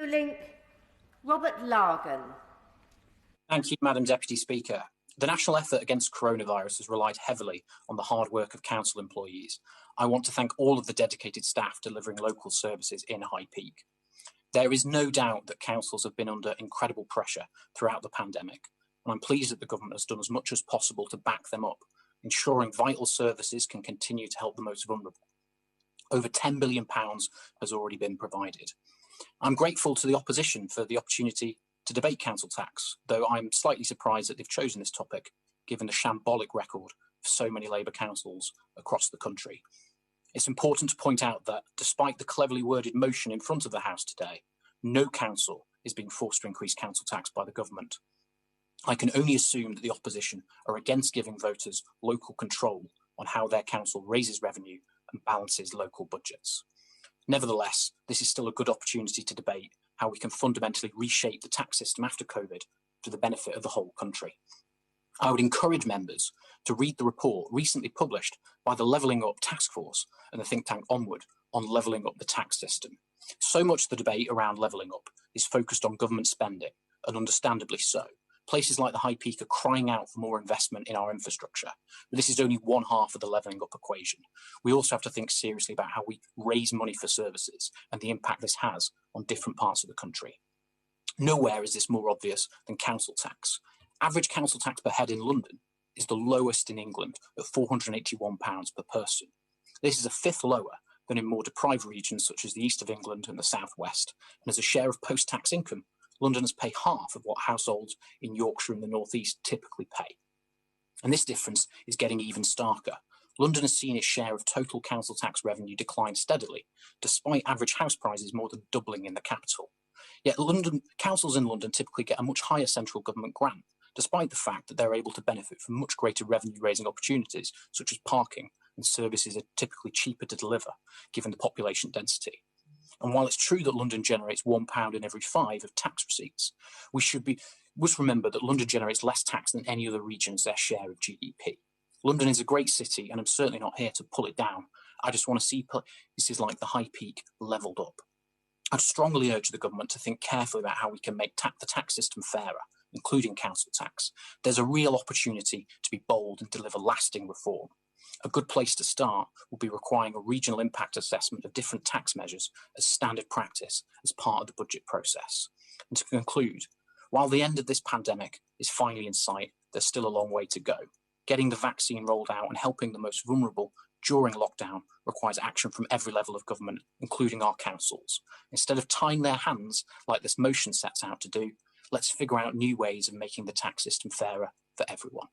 Link, Robert Largan. Thank you, Madam Deputy Speaker. The national effort against coronavirus has relied heavily on the hard work of council employees. I want to thank all of the dedicated staff delivering local services in High Peak. There is no doubt that councils have been under incredible pressure throughout the pandemic, and I'm pleased that the government has done as much as possible to back them up, ensuring vital services can continue to help the most vulnerable. Over £10 billion has already been provided. I'm grateful to the opposition for the opportunity to debate council tax, though I'm slightly surprised that they've chosen this topic, given the shambolic record of so many Labour councils across the country. It's important to point out that, despite the cleverly worded motion in front of the House today, no council is being forced to increase council tax by the government. I can only assume that the opposition are against giving voters local control on how their council raises revenue and balances local budgets. Nevertheless, this is still a good opportunity to debate how we can fundamentally reshape the tax system after COVID to the benefit of the whole country. I would encourage members to read the report recently published by the Levelling Up Task Force and the think tank Onward on levelling up the tax system. So much of the debate around levelling up is focused on government spending, and understandably so. Places like the High Peak are crying out for more investment in our infrastructure, but this is only one half of the levelling up equation. We also have to think seriously about how we raise money for services and the impact this has on different parts of the country. Nowhere is this more obvious than council tax. Average council tax per head in London is the lowest in England at £481 per person. This is a fifth lower than in more deprived regions such as the east of England and the southwest, and as a share of post-tax income, Londoners pay half of what households in Yorkshire and the North East typically pay. And this difference is getting even starker. London has seen its share of total council tax revenue decline steadily, despite average house prices more than doubling in the capital. Yet councils in London typically get a much higher central government grant, despite the fact that they're able to benefit from much greater revenue-raising opportunities, such as parking, and services are typically cheaper to deliver, given the population density. And while it's true that London generates £1 in every 5 of tax receipts, we must remember that London generates less tax than any other region as their share of GDP. London is a great city, and I'm certainly not here to pull it down. I just want to see places like the High Peak levelled up. I'd strongly urge the government to think carefully about how we can make the tax system fairer, including council tax. There's a real opportunity to be bold and deliver lasting reform. A good place to start will be requiring a regional impact assessment of different tax measures as standard practice as part of the budget process. And to conclude, while the end of this pandemic is finally in sight, there's still a long way to go. Getting the vaccine rolled out and helping the most vulnerable during lockdown requires action from every level of government, including our councils. Instead of tying their hands like this motion sets out to do, let's figure out new ways of making the tax system fairer for everyone.